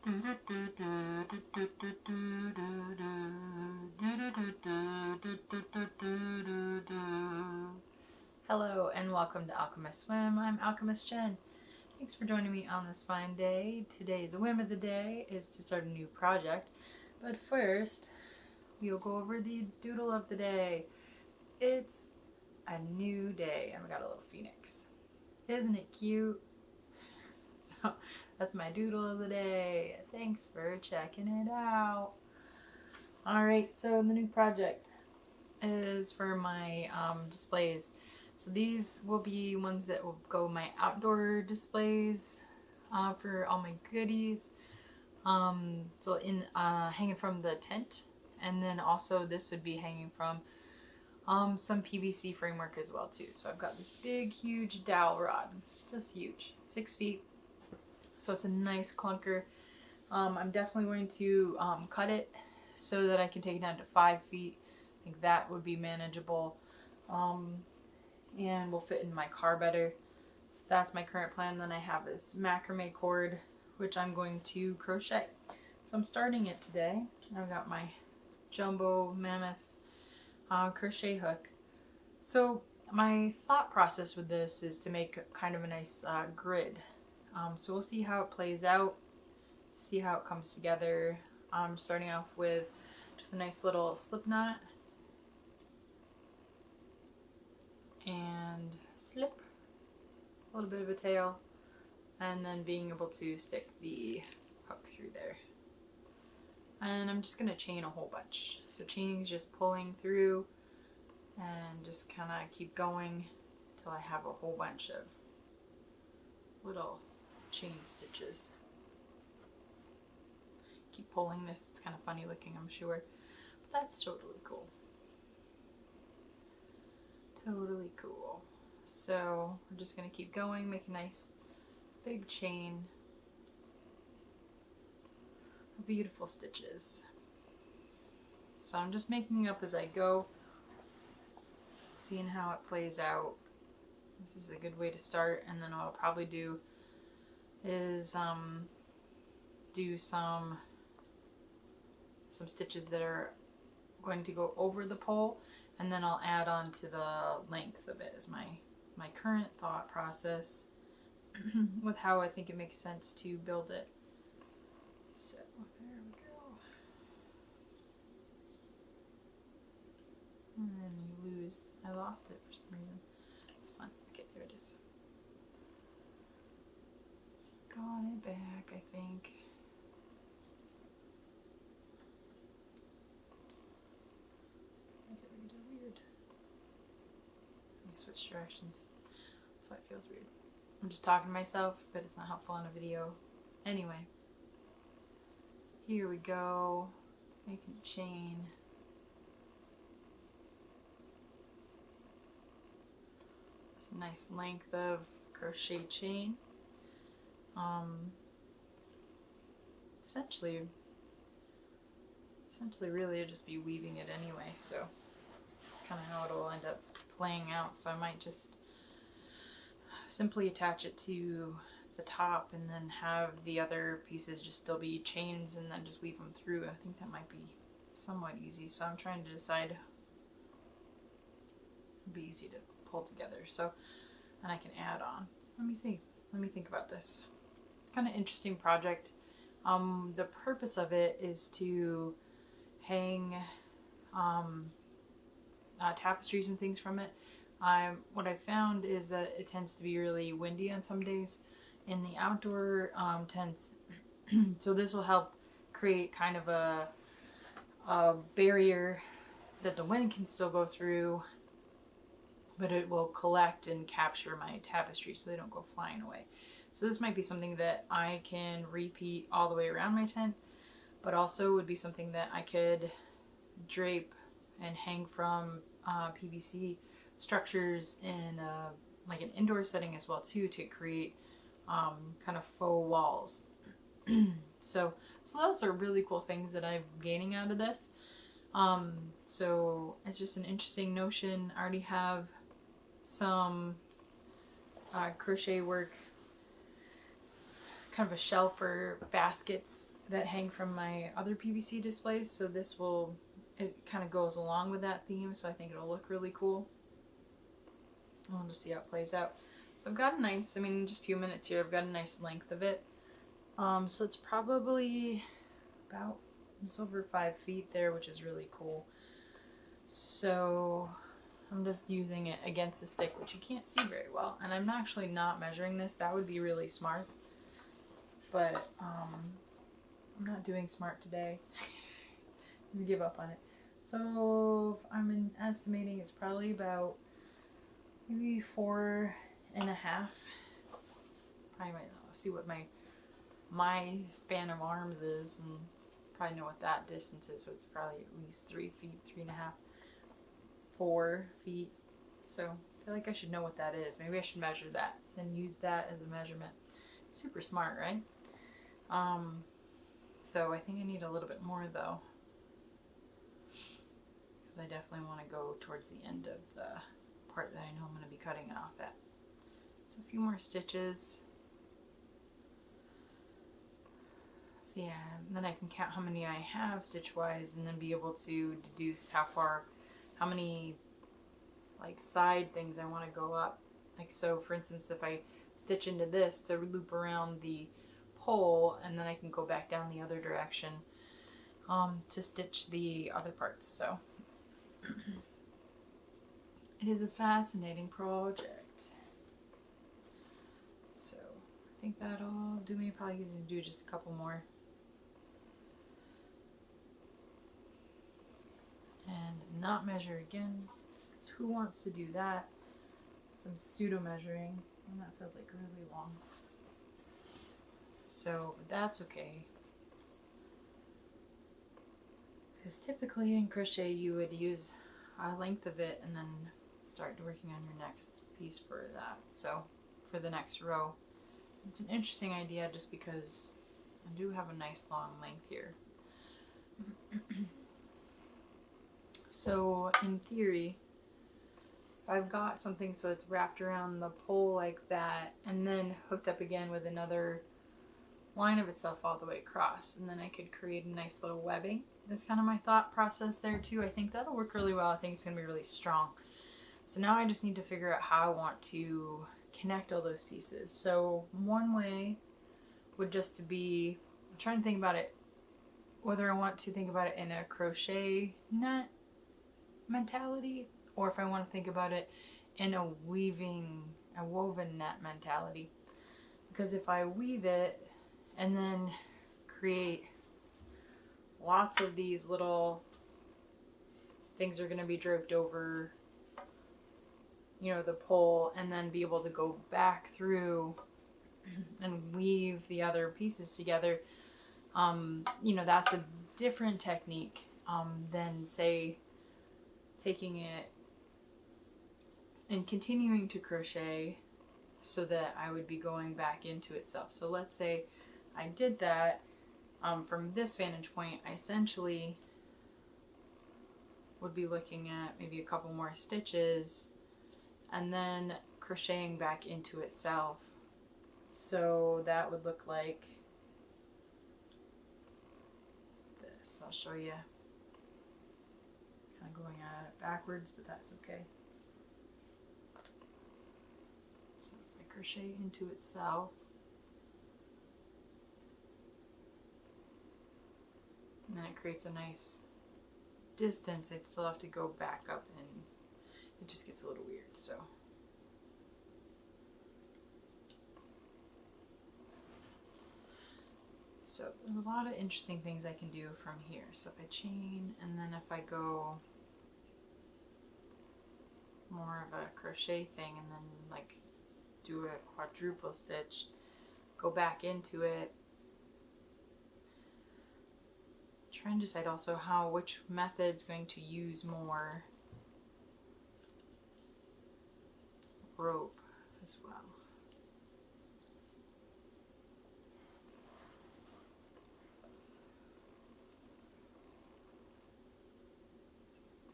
Hello and welcome to Alchemist Whim. I'm Alchemist Jen. Thanks for joining me on this fine day. Today's whim of the day is to start a new project. But first, we'll go over the doodle of the day. It's a new day and we got a little phoenix. Isn't it cute? So that's my doodle of the day. Thanks for checking it out. Alright, so the new project is for my displays. So these will be ones that will go my outdoor displays for all my goodies. So in hanging from the tent, and then also this would be hanging from some PVC framework as well too. So I've got this big, huge dowel rod, just huge, 6 feet. So it's a nice clunker. I'm definitely going to cut it so that I can take it down to 5 feet. I think that would be manageable. And will fit in my car better. So that's my current plan. Then I have this macrame cord, which I'm going to crochet. So I'm starting it today. I've got my jumbo mammoth crochet hook. So my thought process with this is to make kind of a nice grid. So we'll see how it plays out, see how it comes together. I'm starting off with just a nice little slip knot. And slip, a little bit of a tail, and then being able to stick the hook through there. And I'm just going to chain a whole bunch. So chaining is just pulling through and just kind of keep going until I have a whole bunch of little chain stitches. Keep pulling this, it's kind of funny looking, I'm sure, but that's totally cool. Totally cool. So I'm just going to keep going, make a nice big chain of beautiful stitches. So I'm just making up as I go, seeing how it plays out. This is a good way to start, and then what I'll probably do is do some stitches that are going to go over the pole, and then I'll add on to the length of it as my current thought process with how I think it makes sense to build it. So there we go. And then you lose. I lost it for some reason. It's fun. Okay, there it is. Got it back, I think. Switch directions. That's why it feels weird. I'm just talking to myself, but it's not helpful on a video. Anyway, here we go. Making a chain. It's a nice length of crochet chain. Essentially really it'll just be weaving it anyway, so that's kind of how it'll end up playing out. So I might just simply attach it to the top and then have the other pieces just still be chains and then just weave them through. I think that might be somewhat easy, so I'm trying to decide. It'd be easy to pull together, so, and I can add on. Let me see. Let me think about this. It's kind of interesting project. The purpose of it is to hang tapestries and things from it. What I found is that it tends to be really windy on some days in the outdoor tents. So this will help create kind of a barrier that the wind can still go through, but it will collect and capture my tapestry so they don't go flying away. So this might be something that I can repeat all the way around my tent, but also would be something that I could drape and hang from PVC structures in like an indoor setting as well too, to create kind of faux walls. So those are really cool things that I'm gaining out of this. So it's just an interesting notion. I already have some crochet work kind of a shelf for baskets that hang from my other PVC displays. So this will, it kind of goes along with that theme. So I think it'll look really cool. We'll just see how it plays out. So I've got a nice, I mean, just a few minutes here, I've got a nice length of it. So it's probably about just over 5 feet there, which is really cool. So I'm just using it against the stick, which you can't see very well. And I'm actually not measuring this. That would be really smart. But I'm not doing smart today. Just give up on it. So I'm estimating it's probably about maybe 4.5. Probably might see what my span of arms is, and probably know what that distance is. So it's probably at least 3 feet, 3.5, 4 feet. So I feel like I should know what that is. Maybe I should measure that and use that as a measurement. Super smart, right? So I think I need a little bit more though, because I definitely want to go towards the end of the part that I know I'm going to be cutting it off at. So a few more stitches. So yeah, and then I can count how many I have stitch-wise, and then be able to deduce how many like side things I want to go up. Like, so for instance, if I stitch into this to loop around the pole, and then I can go back down the other direction to stitch the other parts. So it is a fascinating project. So I think that'll do me. Probably going to do just a couple more. And not measure again, because who wants to do that? Some pseudo measuring, and that feels like really long. So that's okay, because typically in crochet you would use a length of it and then start working on your next piece for that. So for the next row, it's an interesting idea just because I do have a nice long length here. So in theory, if I've got something so it's wrapped around the pole like that and then hooked up again with another line of itself all the way across, and then I could create a nice little webbing. That's kind of my thought process there too. I think that'll work really well. I think it's going to be really strong. So now I just need to figure out how I want to connect all those pieces. So one way would just to be, I'm trying to think about it, whether I want to think about it in a crochet net mentality, or if I want to think about it in a woven net mentality. Because if I weave it and then create lots of these little things are going to be draped over, you know, the pole, and then be able to go back through and weave the other pieces together, you know, that's a different technique than, say, taking it and continuing to crochet so that I would be going back into itself. So let's say I did that from this vantage point. I essentially would be looking at maybe a couple more stitches and then crocheting back into itself. So that would look like this. I'll show you. Kind of going at it backwards, but that's okay. So if I crochet into itself, and then it creates a nice distance, I'd still have to go back up, and it just gets a little weird. So there's a lot of interesting things I can do from here. So if I chain, and then if I go more of a crochet thing and then like do a quadruple stitch, go back into it. Try and decide also which method's going to use more rope as well.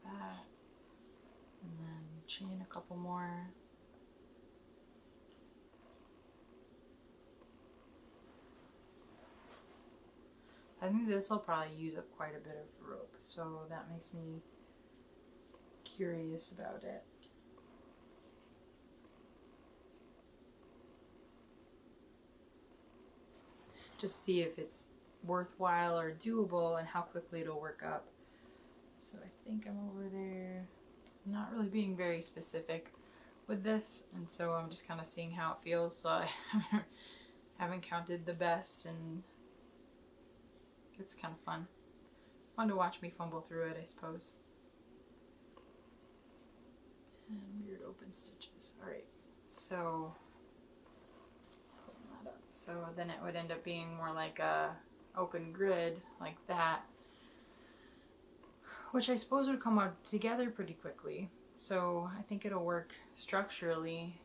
That, and then chain a couple more. I think this will probably use up quite a bit of rope, so that makes me curious about it. Just see if it's worthwhile or doable and how quickly it'll work up. So I think I'm over there. I'm not really being very specific with this, and so I'm just kind of seeing how it feels. So I haven't counted the best, and it's kind of fun. Fun to watch me fumble through it, I suppose. And weird open stitches. Alright, so putting that up. So then it would end up being more like a open grid, like that, which I suppose would come out together pretty quickly. So I think it'll work structurally.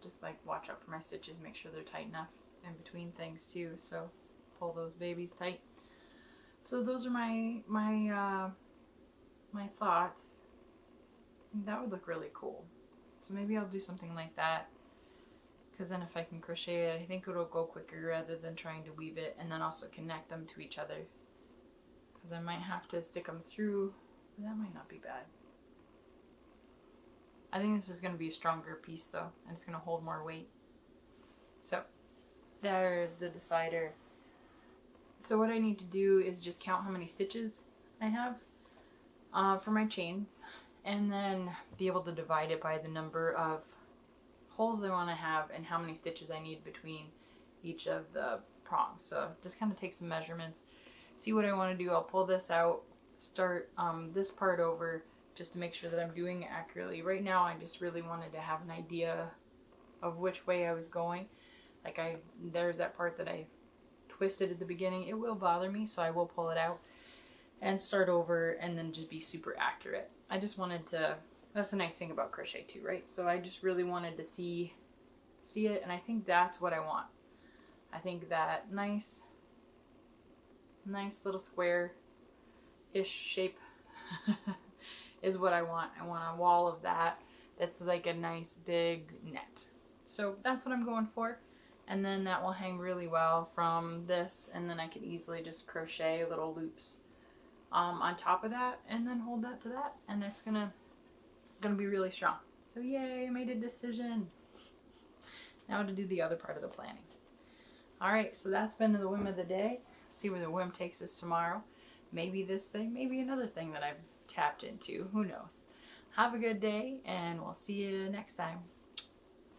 Just like watch out for my stitches, make sure they're tight enough in between things too. So pull those babies tight. So those are my thoughts. That would look really cool. So maybe I'll do something like that, because then if I can crochet it, I think it'll go quicker rather than trying to weave it and then also connect them to each other, because I might have to stick them through, but that might not be bad. I think this is going to be a stronger piece though, and it's going to hold more weight. So there's the decider. So what I need to do is just count how many stitches I have for my chains, and then be able to divide it by the number of holes I want to have and how many stitches I need between each of the prongs. So just kind of take some measurements, see what I want to do. I'll pull this out, start this part over just to make sure that I'm doing it accurately. Right now I just really wanted to have an idea of which way I was going. Like there's that part that I twisted at the beginning. It will bother me, so I will pull it out and start over and then just be super accurate. I just wanted to, that's the nice thing about crochet too, right? So I just really wanted to see it, and I think that's what I want. I think that nice little square-ish shape is what I want. I want a wall of that that's like a nice big net. So that's what I'm going for. And then that will hang really well from this, and then I can easily just crochet little loops on top of that and then hold that to that, and it's gonna be really strong. So yay, I made a decision. Now to do the other part of the planning. Alright, so that's been the whim of the day. See where the whim takes us tomorrow. Maybe this thing, maybe another thing that I've tapped into. Who knows? Have a good day, and we'll see you next time.